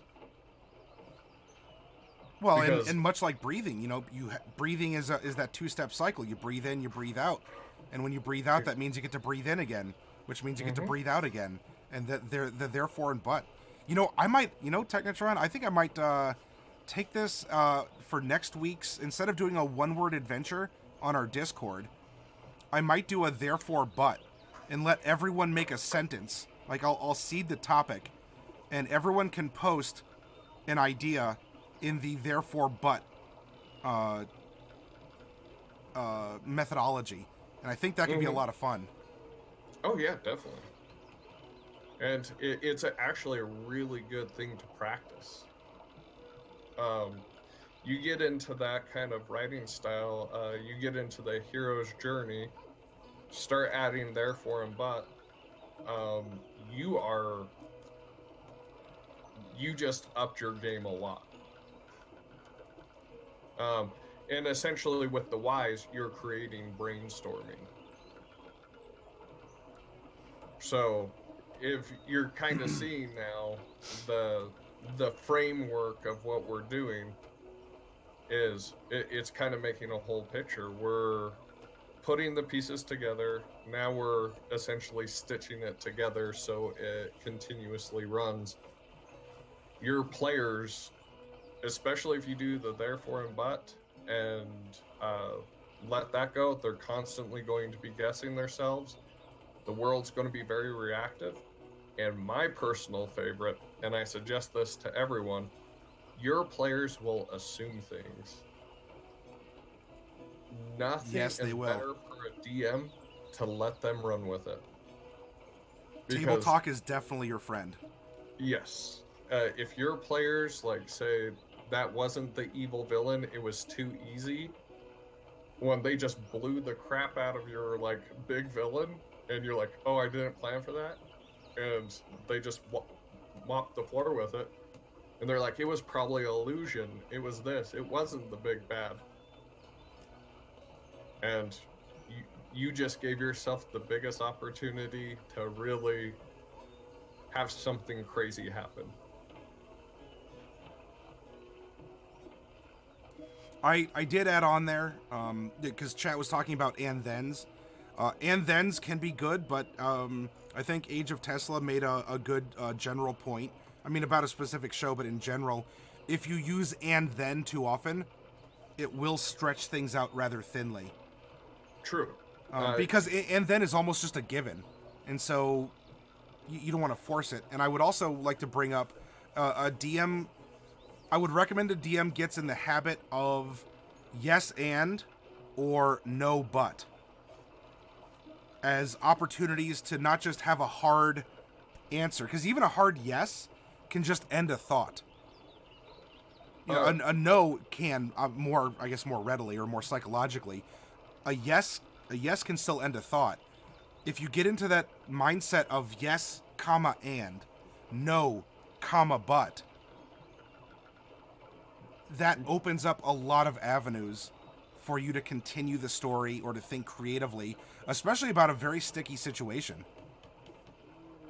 Well, and much like breathing, breathing is that two-step cycle. You breathe in, you breathe out, and when you breathe out, that means you get to breathe in again, which means you get to breathe out again, and the therefore and but. I might, Technatron, I think I might take this for next week's, instead of doing a one-word adventure on our Discord, I might do a therefore but, and let everyone make a sentence. Like, I'll seed the topic, and everyone can post an idea in the therefore but methodology, and I think that could be a lot of fun. Oh yeah, definitely. And it's actually a really good thing to practice. you get into that kind of writing style, you get into the hero's journey, start adding therefore and but, um, you are you just upped your game a lot. Um, and essentially with the whys, you're creating brainstorming. So if you're kind of seeing now the framework of what we're doing is it's kind of making a whole picture. We're putting the pieces together. Now we're essentially stitching it together so it continuously runs. Your players, especially if you do the therefore and but and let that go, they're constantly going to be guessing themselves. The world's going to be very reactive. And my personal favorite, and I suggest this to everyone, your players will assume things. Nothing Yes, they is will. better for a DM to let them run with it. Table talk is definitely your friend. Yes. If your players, like, say, that wasn't the evil villain, it was too easy, when they just blew the crap out of your, like, big villain, and you're like, oh, I didn't plan for that, and they just mopped the floor with it, and they're like, it was probably illusion, it was this, it wasn't the big bad. And you just gave yourself the biggest opportunity to really have something crazy happen. I did add on there, because chat was talking about and thens. And thens can be good, but I think Age of Tesla made a good general point. I mean, about a specific show, but in general, if you use and then too often, it will stretch things out rather thinly. True. Because and then is almost just a given. And so you don't want to force it. And I would also like to bring up a DM. I would recommend a DM gets in the habit of yes and or no but as opportunities to not just have a hard answer, because even a hard yes can just end a thought. You know, a no can more, I guess, more readily or more psychologically. A yes can still end a thought. If you get into that mindset of yes, comma, and no, comma, but, that opens up a lot of avenues for you to continue the story or to think creatively, especially about a very sticky situation.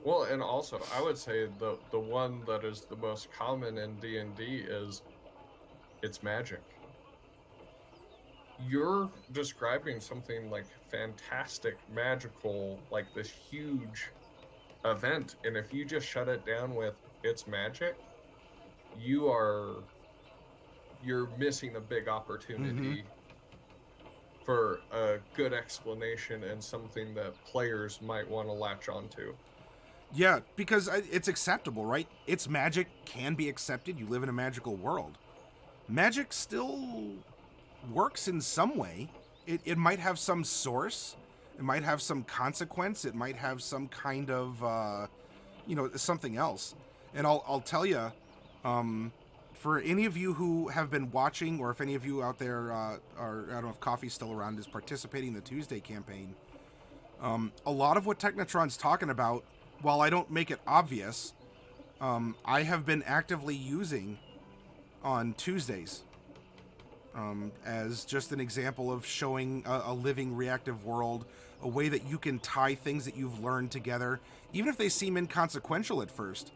Well, and also, I would say the one that is the most common in D&D is it's magic. You're describing something like fantastic, magical, like this huge event, and if you just shut it down with it's magic, you're missing a big opportunity for a good explanation and something that players might want to latch onto. Yeah, because it's acceptable, right? It's magic can be accepted. You live in a magical world. Magic still works in some way. It might have some source. It might have some consequence. It might have some kind of, something else. And I'll tell you, for any of you who have been watching, or if any of you out there are, I don't know if Coffee's still around, is participating in the Tuesday campaign, a lot of what Technatron's talking about, while I don't make it obvious, I have been actively using on Tuesdays as just an example of showing a living reactive world, a way that you can tie things that you've learned together, even if they seem inconsequential at first.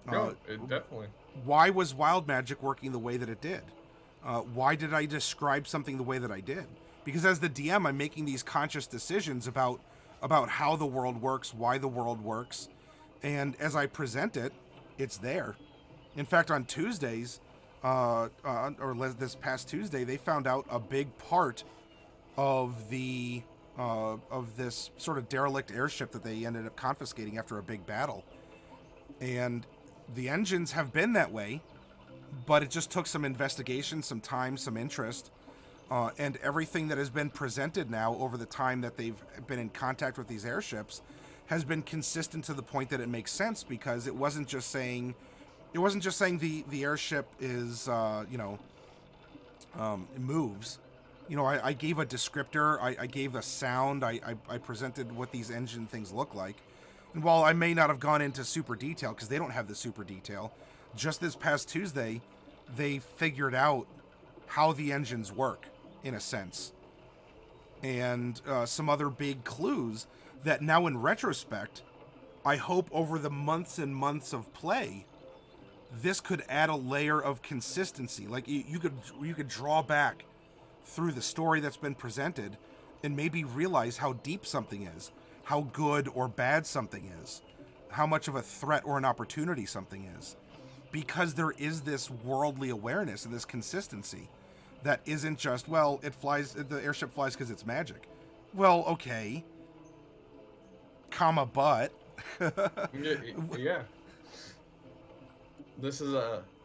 No, it definitely. Why was wild magic working the way that it did? Why did I describe something the way that I did? Because as the DM, I'm making these conscious decisions about how the world works, why the world works, and as I present it, it's there. In fact, on Tuesdays, this past Tuesday, they found out a big part of this sort of derelict airship that they ended up confiscating after a big battle, and the engines have been that way, but it just took some investigation, some time, some interest, and everything that has been presented now over the time that they've been in contact with these airships has been consistent to the point that it makes sense, because it wasn't just saying, It wasn't just saying the airship is, it moves. I gave a descriptor, I gave a sound, I presented what these engine things look like. And while I may not have gone into super detail, because they don't have the super detail, just this past Tuesday, they figured out how the engines work, in a sense. And some other big clues that now, in retrospect, I hope over the months and months of play, this could add a layer of consistency. Like you could draw back through the story that's been presented and maybe realize how deep something is, how good or bad something is, how much of a threat or an opportunity something is. Because there is this worldly awareness and this consistency that isn't just, well, the airship flies because it's magic. Well, okay. Comma, but. Yeah. This is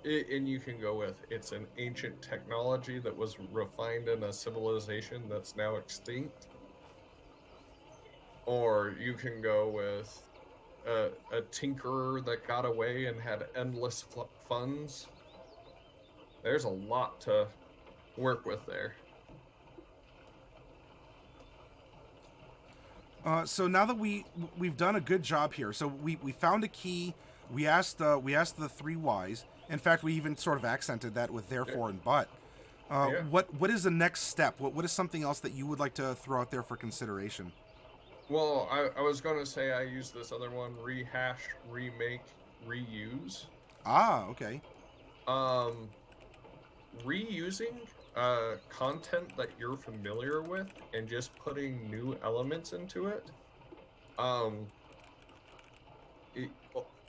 and you can go with, it's an ancient technology that was refined in a civilization that's now extinct. Or you can go with a tinkerer that got away and had endless funds. There's a lot to work with there. So now that we've done a good job here, so we found a key. We asked the three whys. In fact, we even sort of accented that with therefore and but. What is the next step? What is something else that you would like to throw out there for consideration? Well, I was going to say I use this other one, rehash, remake, reuse. Ah, okay. Reusing content that you're familiar with and just putting new elements into it.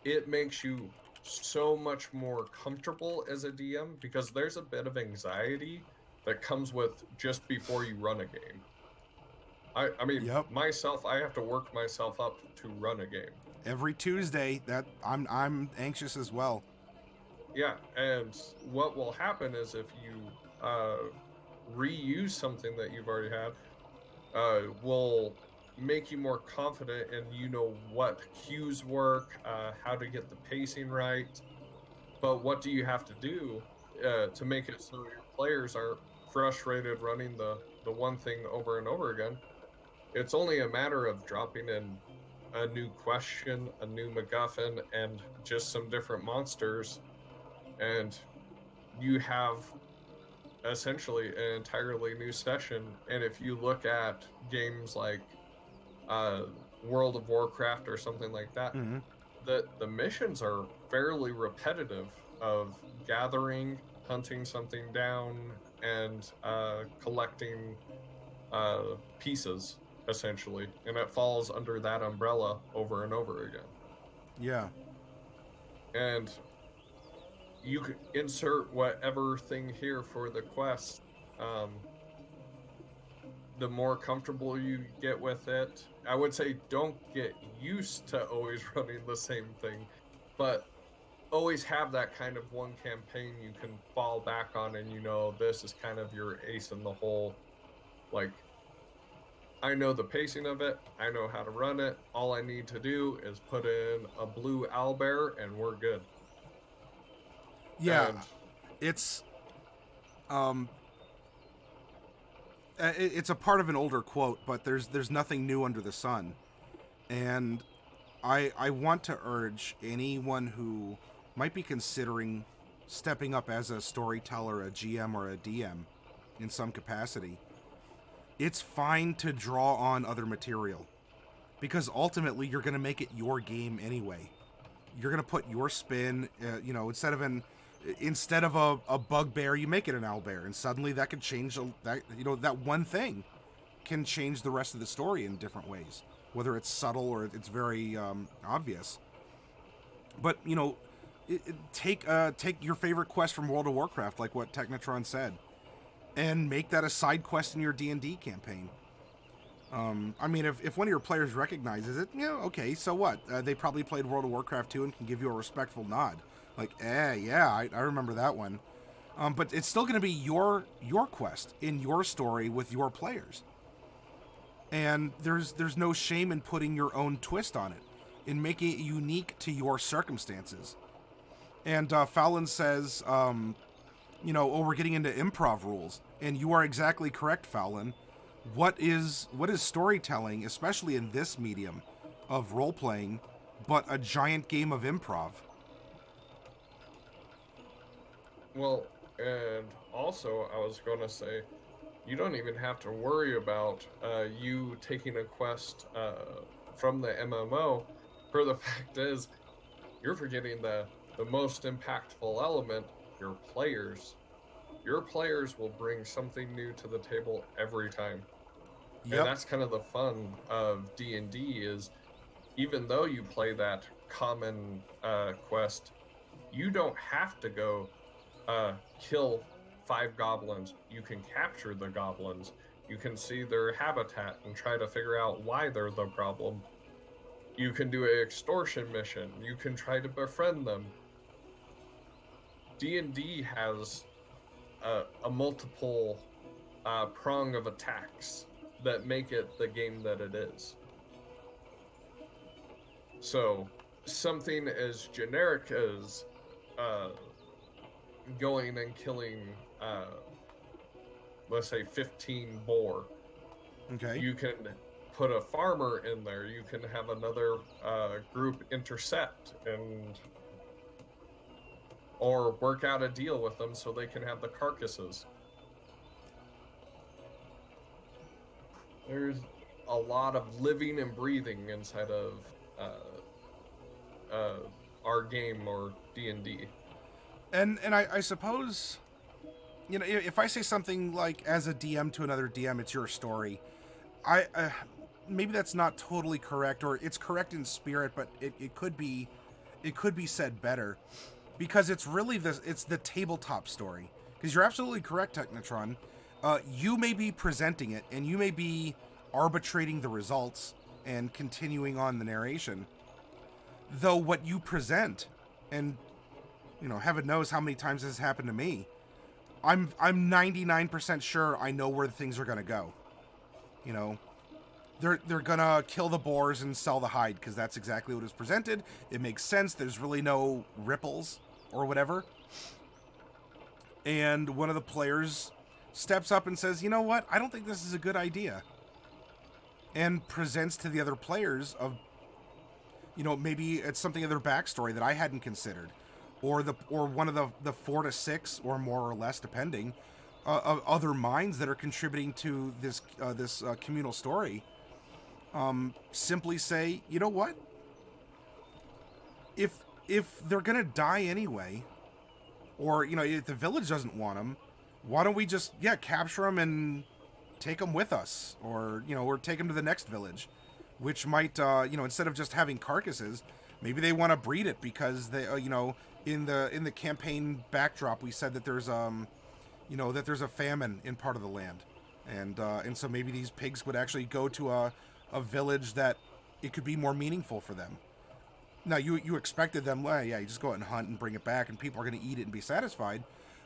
It makes you so much more comfortable as a DM, because there's a bit of anxiety that comes with just before you run a game. I mean, Yep. myself, I have to work myself up to run a game. Every Tuesday, that I'm anxious as well. Yeah, and what will happen is if you reuse something that you've already had, will make you more confident, and you know what cues work, how to get the pacing right. But what do you have to do to make it so your players aren't frustrated running the one thing over and over again? It's only a matter of dropping in a new question, a new MacGuffin, and just some different monsters, and you have essentially an entirely new session. And if you look at games like World of Warcraft or something like that, Mm-hmm. the missions are fairly repetitive, of gathering, hunting something down, and collecting pieces, essentially, and it falls under that umbrella over and over again. Yeah. And you can insert whatever thing here for the quest. The more comfortable you get with it, I would say don't get used to always running the same thing, but always have that kind of one campaign you can fall back on, and this is kind of your ace in the hole. Like, I know the pacing of it, I know how to run it, all I need to do is put in a blue owlbear and we're good. Yeah. And It's it's a part of an older quote, but there's nothing new under the sun. And I want to urge anyone who might be considering stepping up as a storyteller, a GM, or a DM in some capacity. It's fine to draw on other material, because ultimately you're going to make it your game anyway. You're going to put your spin, instead of a bugbear, you make it an owlbear, and suddenly that could change that one thing can change the rest of the story in different ways, whether it's subtle or it's very obvious. But take your favorite quest from World of Warcraft, like what Technatron said, and make that a side quest in your D&D campaign. I mean, if one of your players recognizes it, okay, so what? They probably played World of Warcraft 2 and can give you a respectful nod. Like, yeah, I remember that one. But it's still going to be your quest in your story with your players. And there's no shame in putting your own twist on it, in making it unique to your circumstances. And Fallon says, oh, we're getting into improv rules. And you are exactly correct, Fallon. What is storytelling, especially in this medium of role-playing, but a giant game of improv? Well, and also I was going to say, you don't even have to worry about you taking a quest from the MMO. For the fact is, you're forgetting the most impactful element, your players. Your players will bring something new to the table every time. And Yep. that's kind of the fun of D&D is even though you play that common quest, you don't have to go kill 5 goblins. You can capture the goblins. You can see their habitat and try to figure out why they're the problem. You can do an extortion mission. You can try to befriend them. D&D has a multiple prong of attacks that make it the game that it is. So something as generic as going and killing, let's say, 15 boar. Okay. You can put a farmer in there. You can have another group intercept or work out a deal with them so they can have the carcasses. There's a lot of living and breathing inside of our game or D&D. And I suppose, if I say something like, as a DM to another DM, it's your story, I maybe that's not totally correct, or it's correct in spirit, but it could be said better, because it's really it's the tabletop story. Because you're absolutely correct, Technatron. You may be presenting it, and you may be arbitrating the results and continuing on the narration. Though what you present, and heaven knows how many times this has happened to me, I'm 99% sure I know where things are gonna go. They're gonna kill the boars and sell the hide, because that's exactly what is presented. It makes sense. There's really no ripples or whatever. And one of the players steps up and says, "You know what? I don't think this is a good idea." And presents to the other players of, maybe it's something of their backstory that I hadn't considered, or one of the 4 to 6 or more or less, depending, of other minds that are contributing to this communal story. Simply say, you know what? If they're gonna die anyway, or if the village doesn't want them, why don't we just capture them and take them with us, or take them to the next village, which might instead of just having carcasses, maybe they want to breed it, because they in the campaign backdrop we said that there's that there's a famine in part of the land, and so maybe these pigs would actually go to a village that it could be more meaningful for them. Now you expected them, well, you just go out and hunt and bring it back, and people are going to eat it and be satisfied.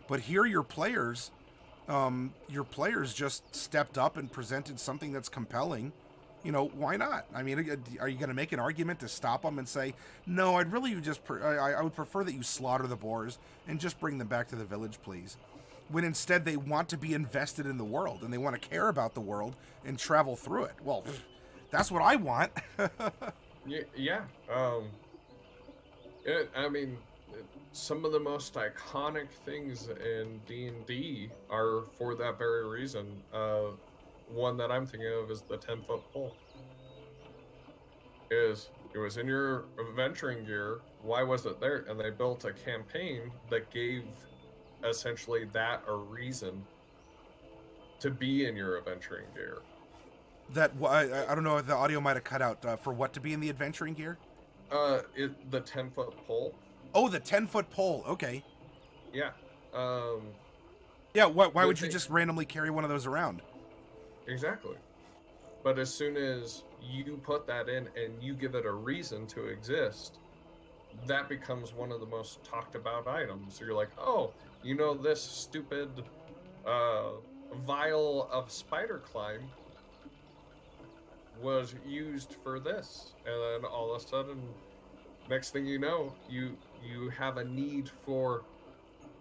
But here your players just stepped up and presented something that's compelling. Why not? I mean, are you going to make an argument to stop them and say, no, I'd really just I would prefer that you slaughter the boars and just bring them back to the village, please? When instead they want to be invested in the world, and they want to care about the world and travel through it. Well, that's what I want. Yeah. I mean, some of the most iconic things in D&D are for that very reason. One that I'm thinking of is the 10-foot pole. It was in your adventuring gear. Why was it there? And they built a campaign that gave essentially that a reason to be in your adventuring gear. That I don't know if the audio might have cut out, for what to be in the adventuring gear. The 10-foot pole. Oh, the 10-foot pole. Okay. Yeah. Yeah. Why would you just randomly carry one of those around? Exactly. But as soon as you put that in and you give it a reason to exist, that becomes one of the most talked about items. So you're like, oh, this stupid vial of spider climb was used for this, and then all of a sudden, next thing you know, you you have a need for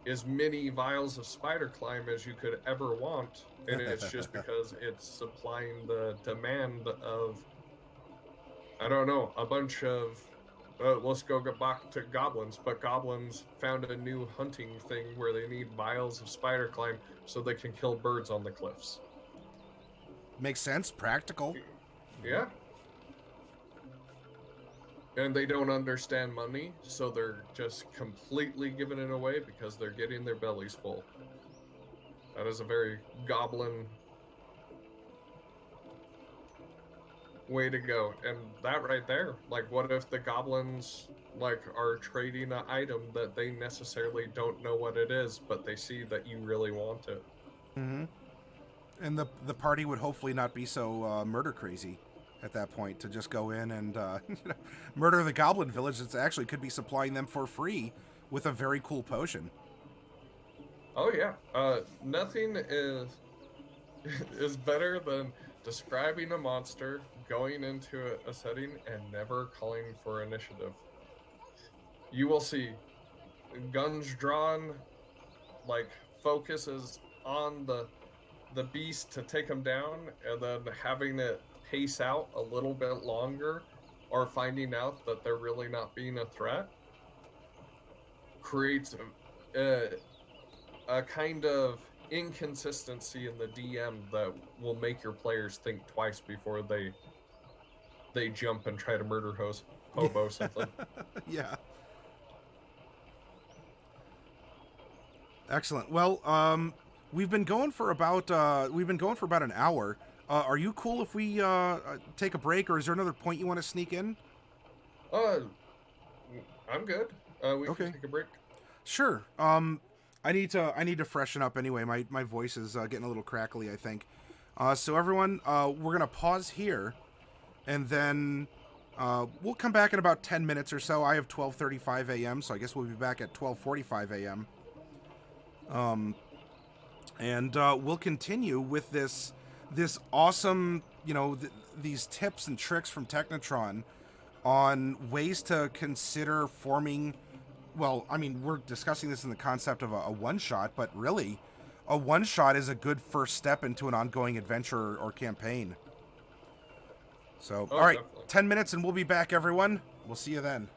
as many vials of spider climb as you could ever want, and it's just because it's supplying the demand of, I don't know, a bunch of, let's go get back to goblins, but goblins found a new hunting thing where they need vials of spider climb so they can kill birds on the cliffs. Makes sense. Practical. Yeah. And they don't understand money, so they're just completely giving it away because they're getting their bellies full. That is a very goblin way to go. And that right there, like, what if the goblins, like, are trading an item that they necessarily don't know what it is, but they see that you really want it? Mm-hmm. And the party would hopefully not be so murder crazy at that point to just go in and murder the goblin village that actually could be supplying them for free with a very cool potion. Oh yeah, nothing is better than describing a monster, going into a setting, and never calling for initiative. You will see guns drawn, like, focuses on the beast to take him down, and then having it pace out a little bit longer, or finding out that they're really not being a threat, creates a kind of inconsistency in the DM that will make your players think twice before they jump and try to murder hobo something. Yeah. Excellent. Well, we've been going for about an hour. Are you cool if we take a break, or is there another point you want to sneak in? I'm good. We can take a break. Sure. I need to freshen up anyway. My voice is getting a little crackly, I think. So everyone, we're gonna pause here, and then we'll come back in about 10 minutes or so. I have 12:35 a.m., so I guess we'll be back at 12:45 a.m. And we'll continue with this awesome, these tips and tricks from Technatron on ways to consider forming. Well, I mean, we're discussing this in the concept of a one-shot, but really, a one-shot is a good first step into an ongoing adventure or campaign. So, all right, Definitely. 10 minutes and we'll be back, everyone. We'll see you then.